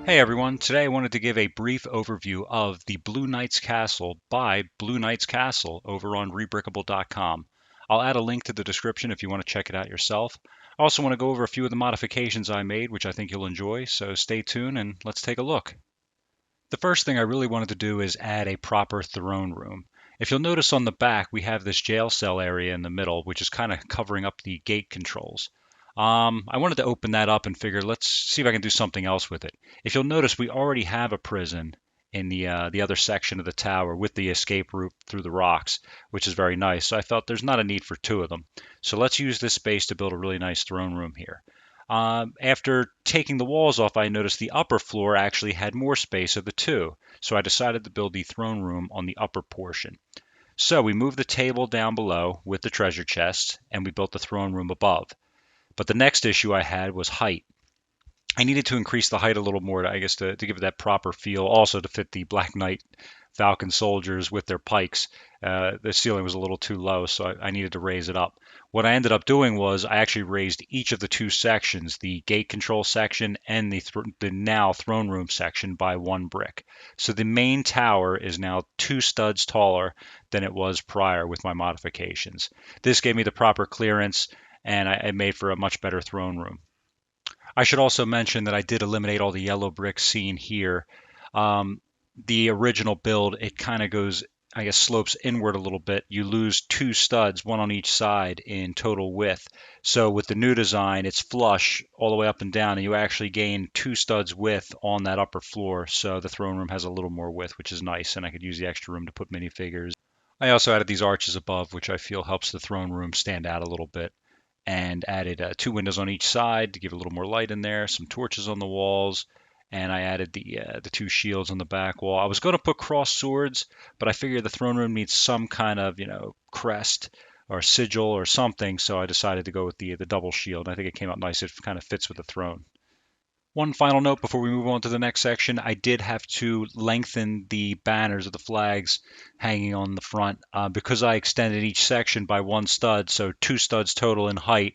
Hey everyone, today I wanted to give a brief overview of the Blue Knights Castle by Blue Knights Castle over on rebrickable.com. I'll add a link to the description if you want to check it out yourself. I also want to go over a few of the modifications I made, which I think you'll enjoy, so stay tuned and let's take a look. The first thing I really wanted to do is add a proper throne room. If you'll notice on the back, we have this jail cell area in the middle, which is kind of covering up the gate controls. I wanted to open that up and figure, let's see if I can do something else with it. If you'll notice, we already have a prison in the other section of the tower with the escape route through the rocks, which is very nice. So I felt there's not a need for two of them. So let's use this space to build a really nice throne room here. After taking the walls off, I noticed the upper floor actually had more space of the two, so I decided to build the throne room on the upper portion. So we moved the table down below with the treasure chest, and we built the throne room above. But the next issue I had was height. I needed to increase the height a little more, I guess, to give it that proper feel, also to fit the Black Knight Falcon soldiers with their pikes. The ceiling was a little too low, so I needed to raise it up. What I ended up doing was I actually raised each of the two sections, the gate control section and the now throne room section, by one brick. So the main tower is now 2 studs taller than it was prior with my modifications. This gave me the proper clearance, and it made for a much better throne room. I should also mention that I did eliminate all the yellow bricks seen here. Um, the original build, it kind of goes, I guess, slopes inward a little bit. You lose 2 studs, one on each side in total width. So with the new design, it's flush all the way up and down, and you actually gain 2 studs width on that upper floor. So the throne room has a little more width, which is nice, and I could use the extra room to put minifigures. I also added these arches above, which I feel helps the throne room stand out a little bit, and added 2 windows on each side to give a little more light in there, some torches on the walls, and I added the 2 shields on the back wall. I was going to put cross swords, but I figured the throne room needs some kind of crest or sigil or something, so I decided to go with the double shield. I think it came out nice. It kind of fits with the throne. One final note before we move on to the next section, I did have to lengthen the banners of the flags hanging on the front because I extended each section by 1 stud, so 2 studs total in height.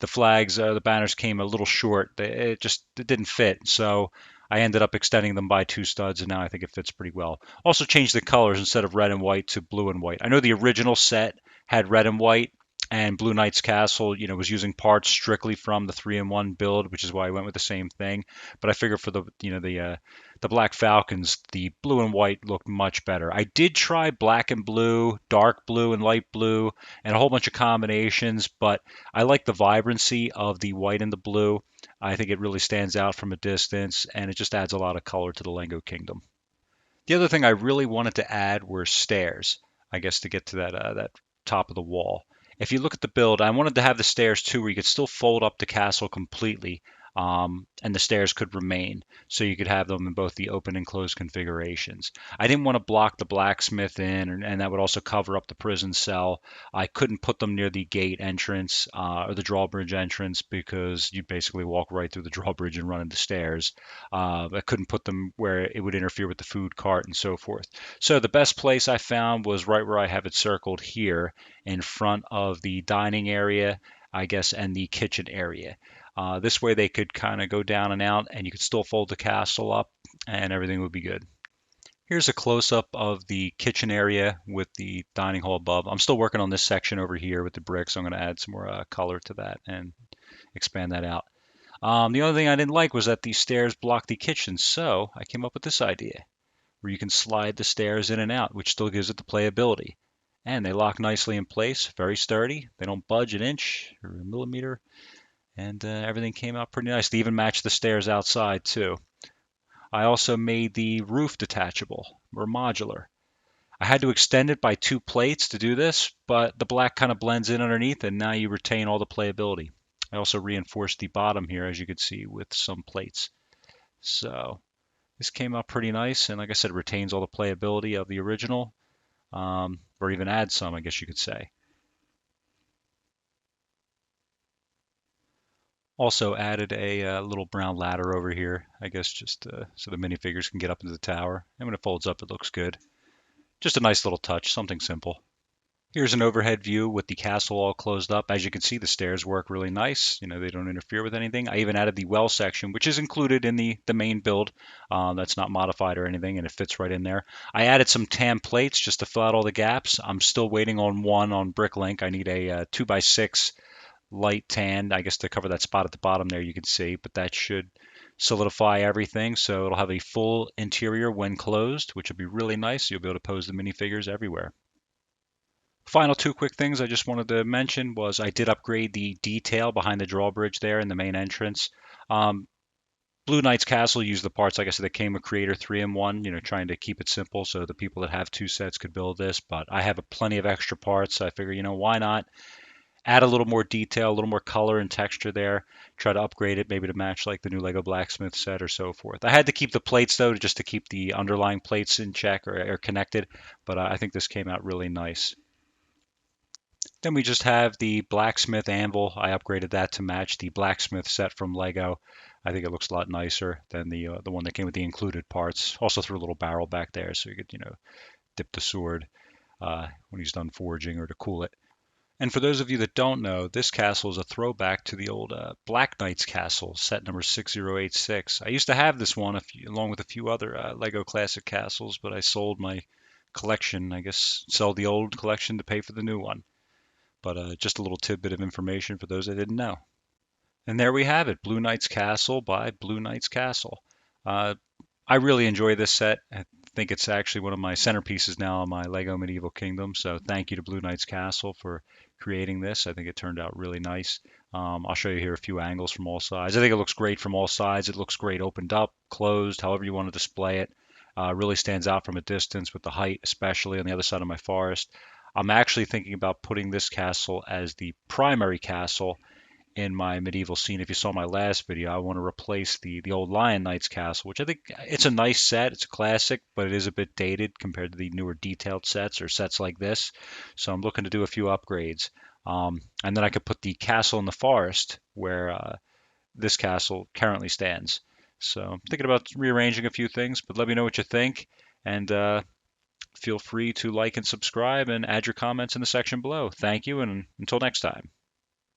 The flags, the banners came a little short. It didn't fit, so I ended up extending them by 2 studs, and now I think it fits pretty well. Also changed the colors instead of red and white to blue and white. I know the original set had red and white, and Blue Knight's Castle, was using parts strictly from the 3-in-1 build, which is why I went with the same thing. But I figured for the Black Falcons, the blue and white looked much better. I did try black and blue, dark blue and light blue, and a whole bunch of combinations, but I like the vibrancy of the white and the blue. I think it really stands out from a distance, and it just adds a lot of color to the Lengo Kingdom. The other thing I really wanted to add were stairs, I guess, to get to that top of the wall. If you look at the build, I wanted to have the stairs too, where you could still fold up the castle completely, and the stairs could remain, so you could have them in both the open and closed configurations. I didn't want to block the blacksmith in, and that would also cover up the prison cell. I couldn't put them near the gate entrance or the drawbridge entrance because you basically walk right through the drawbridge and run into stairs. I couldn't put them where it would interfere with the food cart and so forth. So the best place I found was right where I have it circled here in front of the dining area, I guess, and the kitchen area. This way they could kind of go down and out, and you could still fold the castle up, and everything would be good. Here's a close-up of the kitchen area with the dining hall above. I'm still working on this section over here with the bricks. So I'm going to add some more color to that and expand that out. The only thing I didn't like was that these stairs block the kitchen, so I came up with this idea where you can slide the stairs in and out, which still gives it the playability. And they lock nicely in place, very sturdy. They don't budge an inch or a millimeter, and everything came out pretty nice. They even match the stairs outside too. I also made the roof detachable or modular. I had to extend it by 2 plates to do this, but the black kind of blends in underneath, and now you retain all the playability. I also reinforced the bottom here, as you can see, with some plates. So this came out pretty nice, and like I said, retains all the playability of the original, or even adds some, I guess you could say. Also added a little brown ladder over here, I guess just so the minifigures can get up into the tower. And when it folds up, it looks good. Just a nice little touch, something simple. Here's an overhead view with the castle all closed up. As you can see, the stairs work really nice. They don't interfere with anything. I even added the well section, which is included in the main build. That's not modified or anything, and it fits right in there. I added some tan plates just to fill out all the gaps. I'm still waiting on one on Bricklink. I need a 2x6 light tan, I guess, to cover that spot at the bottom there you can see, but that should solidify everything. So it'll have a full interior when closed, which will be really nice. You'll be able to pose the minifigures everywhere. Final two quick things I just wanted to mention was I did upgrade the detail behind the drawbridge there in the main entrance. Um, Blue Knight's Castle used the parts, like I said, that came with Creator 3 in 1, trying to keep it simple so the people that have two sets could build this. But I have plenty of extra parts, so I figure, why not add a little more detail, a little more color and texture there, try to upgrade it maybe to match like the new Lego Blacksmith set or so forth. I had to keep the plates though, just to keep the underlying plates in check or connected, but I think this came out really nice. Then we just have the blacksmith anvil. I upgraded that to match the blacksmith set from Lego. I think it looks a lot nicer than the one that came with the included parts. Also threw a little barrel back there so you could dip the sword when he's done forging or to cool it. And for those of you that don't know, this castle is a throwback to the old Black Knight's Castle, set number 6086. I used to have this one along with a few other Lego classic castles, but I sold my collection. I guess sell the old collection to pay for the new one. But just a little tidbit of information for those that didn't know. And there we have it, Blue Knight's Castle by Blue Knight's Castle. Uh, I really enjoy this set. I think it's actually one of my centerpieces now on my Lego Medieval Kingdom. So thank you to Blue Knight's Castle for creating this. I think it turned out really nice. I'll show you here a few angles from all sides. I think it looks great from all sides. It looks great opened up, closed, however you want to display it. Really stands out from a distance with the height, especially on the other side of my forest. I'm actually thinking about putting this castle as the primary castle in my medieval scene. If you saw my last video, I want to replace the old Lion Knight's castle, which I think it's a nice set. It's a classic, but it is a bit dated compared to the newer detailed sets or sets like this. So I'm looking to do a few upgrades. And then I could put the castle in the forest where this castle currently stands. So I'm thinking about rearranging a few things, but let me know what you think. And feel free to like and subscribe and add your comments in the section below. Thank you, and until next time.